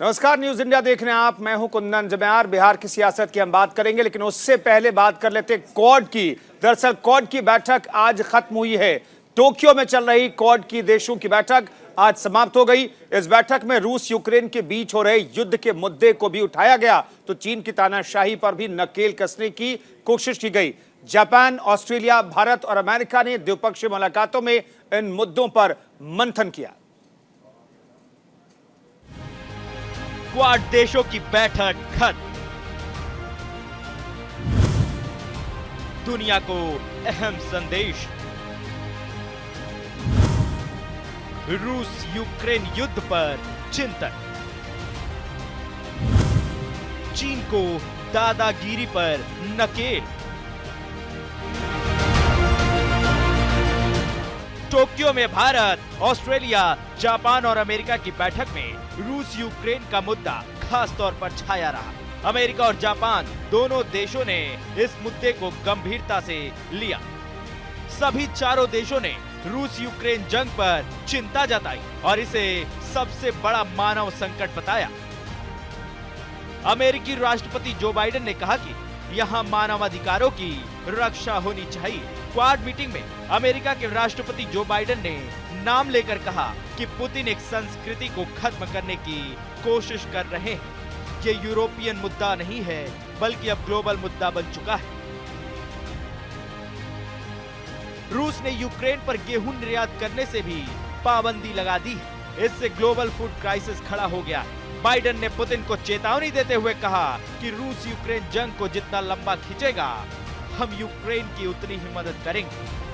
नमस्कार, news India देख रहे हैं आप। मैं हूं कुंदन जम्यार। बिहार की सियासत की हम बात करेंगे, लेकिन उससे पहले बात कर लेते क्वाड की। दरअसल क्वाड की बैठक आज खत्म हुई है। टोक्यो में चल रही क्वाड की देशों की बैठक आज समाप्त हो गई। इस बैठक में रूस यूक्रेन के बीच हो रहे युद्ध के मुद्दे को भी उठाया गया, तो चीन की तानाशाही पर भी नकेल कसने की कोशिश की गई। जापान, ऑस्ट्रेलिया, भारत और अमेरिका ने द्विपक्षीय मुलाकातों में इन मुद्दों पर मंथन किया। क्वाड देशों की बैठक खत्म। दुनिया को अहम संदेश। रूस यूक्रेन युद्ध पर चिंतन। चीन को दादागिरी पर नकेल। टोक्यो में भारत, ऑस्ट्रेलिया, जापान और अमेरिका की बैठक में रूस यूक्रेन का मुद्दा खास तौर पर छाया रहा। अमेरिका और जापान दोनों देशों ने इस मुद्दे को गंभीरता से लिया। सभी चारों देशों ने रूस यूक्रेन जंग पर चिंता जताई और इसे सबसे बड़ा मानव संकट बताया। अमेरिकी राष्ट्रपति जो बाइडेन ने कहा कि यहाँ मानवाधिकारों की रक्षा होनी चाहिए। क्वाड मीटिंग में अमेरिका के राष्ट्रपति जो बाइडेन ने नाम लेकर कहा कि पुतिन एक संस्कृति को खत्म करने की कोशिश कर रहे हैं। ये यूरोपियन मुद्दा नहीं है, बल्कि अब ग्लोबल मुद्दा बन चुका है। रूस ने यूक्रेन पर गेहूं निर्यात करने से भी पाबंदी लगा दी है। इससे ग्लोबल फूड क्राइसिस खड़ा हो गया है। बाइडेन ने पुतिन को चेतावनी देते हुए कहा कि रूस यूक्रेन जंग को जितना लंबा खींचेगा, हम यूक्रेन की उतनी ही मदद करेंगे।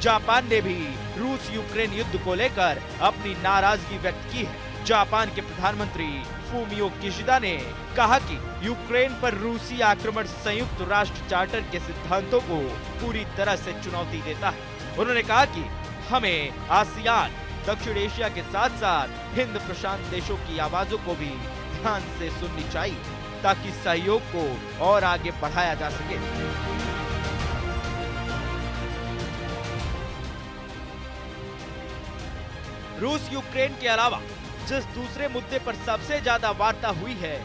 जापान ने भी रूस यूक्रेन युद्ध को लेकर अपनी नाराजगी व्यक्त की है। जापान के प्रधानमंत्री फूमियो किशिदा ने कहा कि यूक्रेन पर रूसी आक्रमण संयुक्त राष्ट्र चार्टर के सिद्धांतों को पूरी तरह से चुनौती देता है। उन्होंने कहा कि हमें आसियान, दक्षिण एशिया के साथ साथ हिंद प्रशांत देशों की आवाजों को भी ध्यान से सुननी चाहिए, ताकि सहयोग को और आगे बढ़ाया जा सके। रूस यूक्रेन के अलावा जिस दूसरे मुद्दे पर सबसे ज्यादा वार्ता हुई है,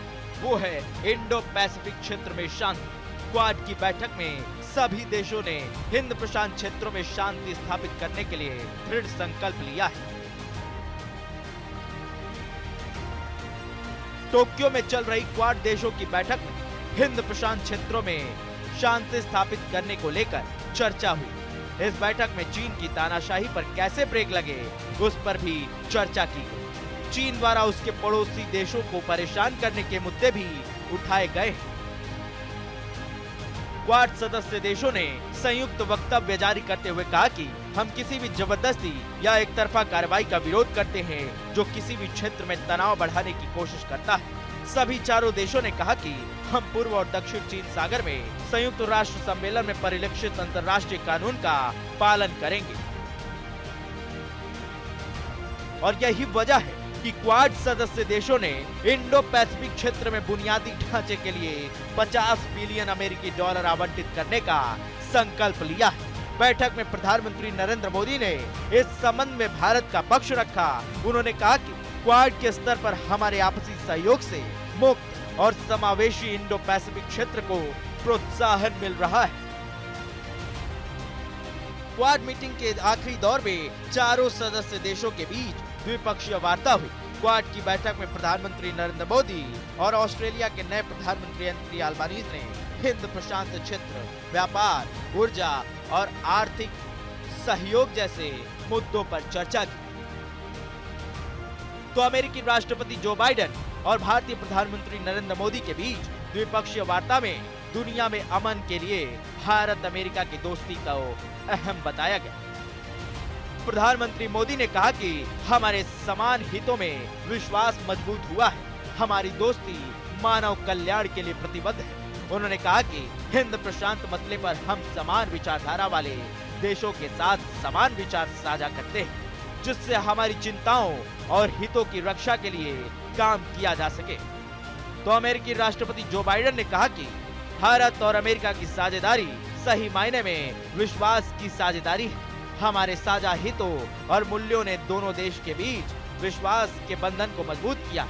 वो है इंडो पैसिफिक क्षेत्र में शांति। क्वाड की बैठक में सभी देशों ने हिंद प्रशांत क्षेत्रों में शांति स्थापित करने के लिए दृढ़ संकल्प लिया है। टोक्यो में चल रही क्वाड देशों की बैठक में हिंद प्रशांत क्षेत्रों में शांति स्थापित करने को लेकर चर्चा हुई। इस बैठक में चीन की तानाशाही पर कैसे ब्रेक लगे, उस पर भी चर्चा की गई। चीन द्वारा उसके पड़ोसी देशों को परेशान करने के मुद्दे भी उठाए गए। क्वाड सदस्य देशों ने संयुक्त वक्तव्य जारी करते हुए कहा कि हम किसी भी जबरदस्ती या एक तरफा कार्रवाई का विरोध करते हैं जो किसी भी क्षेत्र में तनाव बढ़ाने की कोशिश करता है। सभी चारों देशों ने कहा कि हम पूर्व और दक्षिण चीन सागर में संयुक्त राष्ट्र सम्मेलन में परिलक्षित अंतर्राष्ट्रीय कानून का पालन करेंगे। और यही वजह है कि क्वाड सदस्य देशों ने इंडो पैसिफिक क्षेत्र में बुनियादी ढांचे के लिए 50 बिलियन अमेरिकी डॉलर आवंटित करने का संकल्प लिया है। बैठक में प्रधानमंत्री नरेंद्र मोदी ने इस संबंध में भारत का पक्ष रखा। उन्होंने कहा कि क्वाड के स्तर पर हमारे आपसी सहयोग से मुक्त और समावेशी इंडो पैसिफिक क्षेत्र को प्रोत्साहन मिल रहा है। क्वाड मीटिंग के आखिरी दौर में चारों सदस्य देशों के बीच द्विपक्षीय वार्ता हुई। क्वाड की बैठक में प्रधानमंत्री नरेंद्र मोदी और ऑस्ट्रेलिया के नए प्रधानमंत्री एंथनी अल्बानीज ने हिंद प्रशांत क्षेत्र, व्यापार, ऊर्जा और आर्थिक सहयोग जैसे मुद्दों पर चर्चा की। तो अमेरिकी राष्ट्रपति जो बाइडेन और भारतीय प्रधानमंत्री नरेंद्र मोदी के बीच द्विपक्षीय वार्ता में दुनिया में अमन के लिए भारत अमेरिका की दोस्ती को अहम बताया गया। प्रधानमंत्री मोदी ने कहा कि हमारे समान हितों में विश्वास मजबूत हुआ है। हमारी दोस्ती मानव कल्याण के लिए प्रतिबद्ध है। उन्होंने कहा कि हिंद प्रशांत मसले पर हम समान विचारधारा वाले देशों के साथ समान विचार साझा करते हैं, जिससे हमारी चिंताओं और हितों की रक्षा के लिए काम किया जा सके। तो अमेरिकी राष्ट्रपति जो बाइडेन ने कहा कि भारत और अमेरिका की साझेदारी सही मायने में विश्वास की साझेदारी है। हमारे साझा हितों और मूल्यों ने दोनों देश के बीच विश्वास के बंधन को मजबूत किया।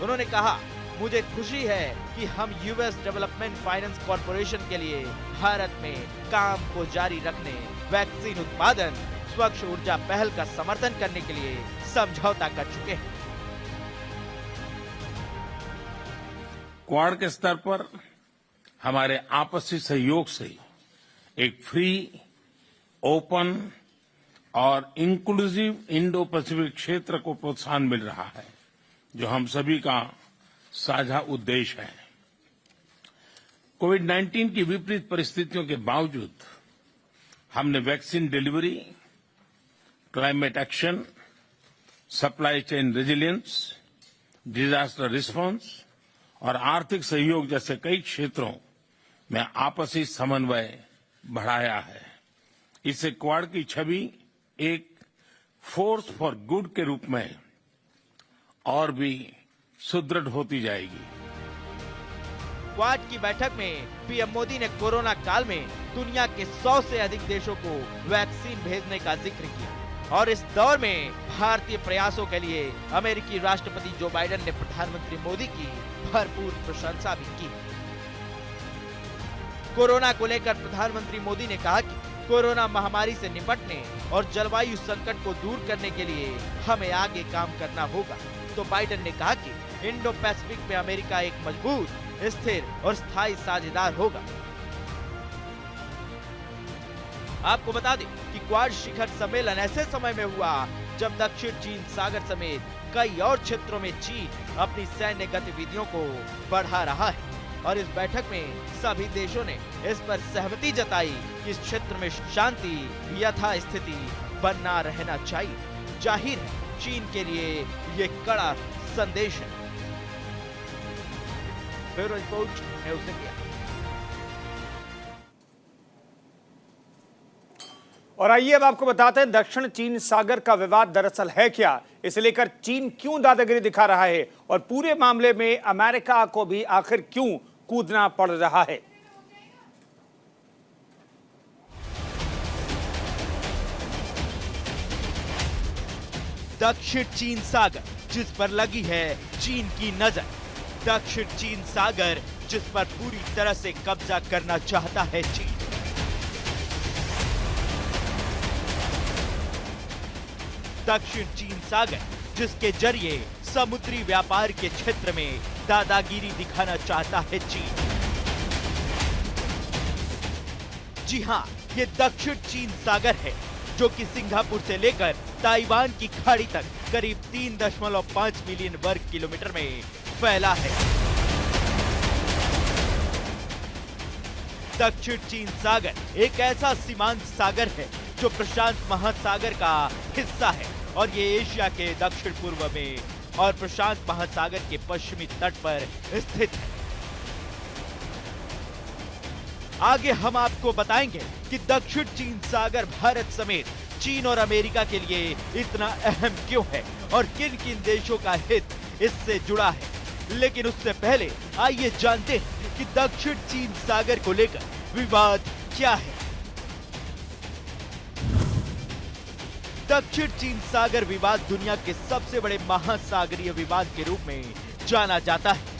उन्होंने कहा, मुझे खुशी है कि हम यूएस डेवलपमेंट फाइनेंस कॉरपोरेशन के लिए भारत में काम को जारी रखने, वैक्सीन उत्पादन, स्वच्छ ऊर्जा पहल का समर्थन करने के लिए समझौता कर चुके हैं। क्वाड के स्तर पर हमारे आपसी सहयोग से एक फ्री, ओपन और इंक्लूसिव इंडो पैसिफिक क्षेत्र को प्रोत्साहन मिल रहा है, जो हम सभी का साझा उद्देश्य है। कोविड-19 की विपरीत परिस्थितियों के बावजूद हमने vaccine delivery, climate action, supply chain resilience, disaster response और आर्थिक सहयोग जैसे कई क्षेत्रों में आपसी समन्वय बढ़ाया है। इससे क्वाड की छवि एक फोर्स फॉर गुड के रूप में और भी सुदृढ़ होती जाएगी। क्वाड की बैठक में पीएम मोदी ने कोरोना काल में दुनिया के 100 से अधिक देशों को वैक्सीन भेजने का जिक्र किया और इस दौर में भारतीय प्रयासों के लिए अमेरिकी राष्ट्रपति जो बाइडेन ने प्रधानमंत्री मोदी की भरपूर प्रशंसा भी की। कोरोना को लेकर प्रधानमंत्री मोदी ने कहा कि कोरोना महामारी से निपटने और जलवायु संकट को दूर करने के लिए हमें आगे काम करना होगा। तो बाइडेन ने कहा कि इंडो पैसिफिक में अमेरिका एक मजबूत, स्थिर और स्थायी साझेदार होगा। आपको बता दें कि क्वाड शिखर सम्मेलन ऐसे समय में हुआ जब दक्षिण चीन सागर समेत कई और क्षेत्रों में चीन अपनी सैन्य गतिविधियों को बढ़ा रहा है और इस बैठक में सभी देशों ने इस पर सहमति जताई कि इस क्षेत्र में शांति यथास्थिति बना रहना चाहिए। जाहिर है चीन के लिए ये कड़ा संदेश है। Bureau report, news India. और आइए अब आपको बताते हैं दक्षिण चीन सागर का विवाद दरअसल है क्या, इसे लेकर चीन क्यों दादागिरी दिखा रहा है और पूरे मामले में अमेरिका को भी आखिर क्यों कूदना पड़ रहा है। दक्षिण चीन सागर जिस पर लगी है चीन की नजर, दक्षिण चीन सागर जिस पर पूरी तरह से कब्जा करना चाहता है चीन। दक्षिण चीन सागर जिसके जरिए समुद्री व्यापार के क्षेत्र में दादागिरी दिखाना चाहता है चीन। जी हां, ये दक्षिण चीन सागर है जो कि सिंगापुर से लेकर ताइवान की खाड़ी तक करीब 3.5 मिलियन वर्ग किलोमीटर में फैला है। दक्षिण चीन सागर एक ऐसा सीमांत सागर है जो प्रशांत महासागर का हिस्सा है और ये एशिया के दक्षिण पूर्व में और प्रशांत महासागर के पश्चिमी तट पर स्थित है। आगे हम आपको बताएंगे कि दक्षिण चीन सागर भारत समेत चीन और अमेरिका के लिए इतना अहम क्यों है और किन किन देशों का हित इससे जुड़ा है। लेकिन उससे पहले आइए जानते हैं कि दक्षिण चीन सागर को लेकर विवाद क्या है। दक्षिण चीन सागर विवाद दुनिया के सबसे बड़े महासागरीय विवाद के रूप में जाना जाता है।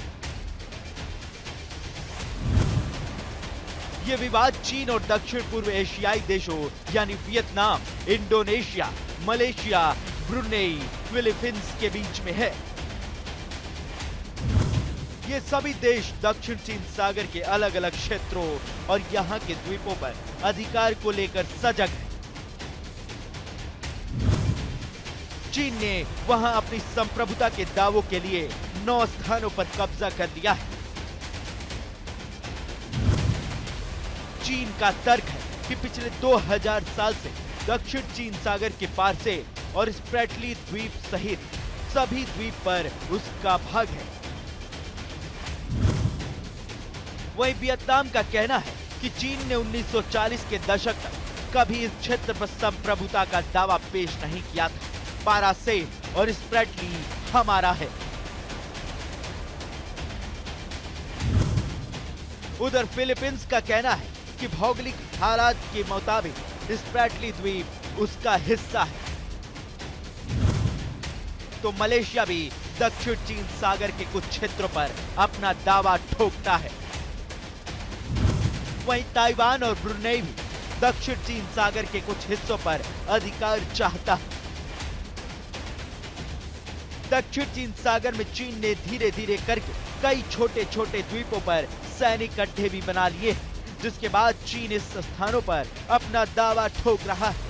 ये विवाद चीन और दक्षिण पूर्व एशियाई देशों यानी Vietnam, Indonesia, Malaysia, Brunei, Philippines के बीच में है। ये सभी देश दक्षिण चीन सागर के अलग अलग क्षेत्रों और यहाँ के द्वीपों पर अधिकार को लेकर सजग है। चीन ने वहां अपनी संप्रभुता के दावों के लिए 9 स्थानों पर कब्जा कर लिया है। चीन का तर्क है कि पिछले 2000 साल से दक्षिण चीन सागर के पार से और स्प्रेटली द्वीप सहित सभी द्वीप पर उसका भाग है। वहीं वियतनाम का कहना है कि चीन ने 1940 के दशक तक कभी इस क्षेत्र पर संप्रभुता का दावा पेश नहीं किया था। पारासे और स्प्रेटली हमारा है। उधर फिलीपींस का कहना है कि भौगोलिक हालात के मुताबिक स्प्रेटली द्वीप उसका हिस्सा है। तो मलेशिया भी दक्षिण चीन सागर के कुछ क्षेत्रों पर अपना दावा ठोकता है। वहीं ताइवान और ब्रुनेई भी दक्षिण चीन सागर के कुछ हिस्सों पर अधिकार चाहता है। दक्षिण चीन सागर में चीन ने धीरे धीरे करके कई छोटे छोटे द्वीपों पर सैनिक अड्डे भी बना लिए, जिसके बाद चीन इस स्थानों पर अपना दावा ठोक रहा है।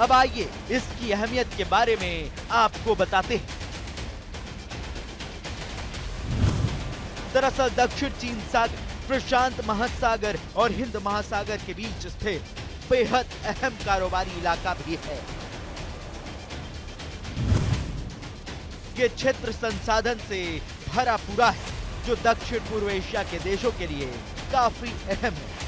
अब आइए इसकी अहमियत के बारे में आपको बताते हैं। दरअसल दक्षिण चीन सागर प्रशांत महासागर और हिंद महासागर के बीच स्थित बेहद अहम कारोबारी इलाका भी है। ये क्षेत्र संसाधन से भरा पूरा है, जो दक्षिण पूर्व एशिया के देशों के लिए काफी अहम है।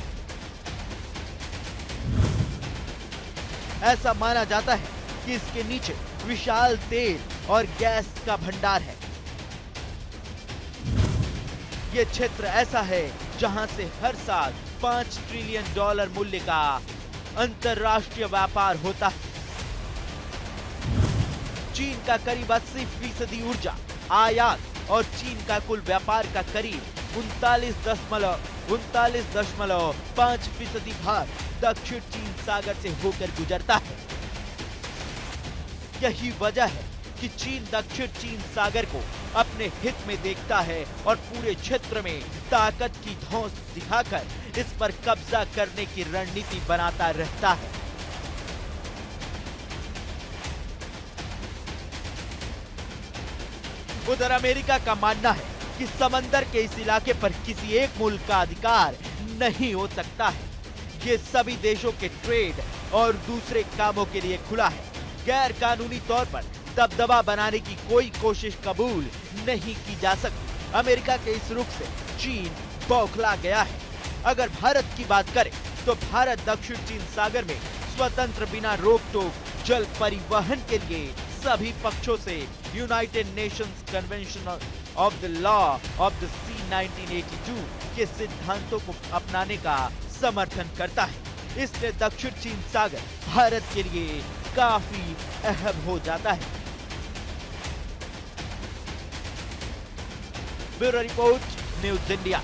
ऐसा माना जाता है कि इसके नीचे विशाल तेल और गैस का भंडार है। ये क्षेत्र ऐसा है जहां से हर साल $5 ट्रिलियन मूल्य का अंतरराष्ट्रीय व्यापार होता है। चीन का करीब 80% ऊर्जा आयात और चीन का कुल व्यापार का करीब 39.5% भाग दक्षिण चीन सागर से होकर गुजरता है। यही वजह है कि चीन दक्षिण चीन सागर को अपने हित में देखता है और पूरे क्षेत्र में ताकत की धौंस दिखाकर इस पर कब्जा करने की रणनीति बनाता रहता है। उधर अमेरिका का मानना है कि समंदर के इस इलाके पर किसी एक मुल्क का अधिकार नहीं हो सकता है। ये सभी देशों के ट्रेड और दूसरे कामों के लिए खुला है। गैर कानूनी तौर पर दबदबा बनाने की कोई कोशिश कबूल नहीं की जा सकती। अमेरिका के इस रुख से चीन बौखला गया है। अगर भारत की बात करें तो भारत दक्षिण चीन सागर में स्वतंत्र बिना रोक टोक जल परिवहन के लिए सभी पक्षों से United Nations Convention of the Law of the Sea 1982 के सिद्धांतों को अपनाने का समर्थन करता है। इसलिए दक्षिण चीन सागर भारत के लिए काफी अहम हो जाता है। Bureau report, news India.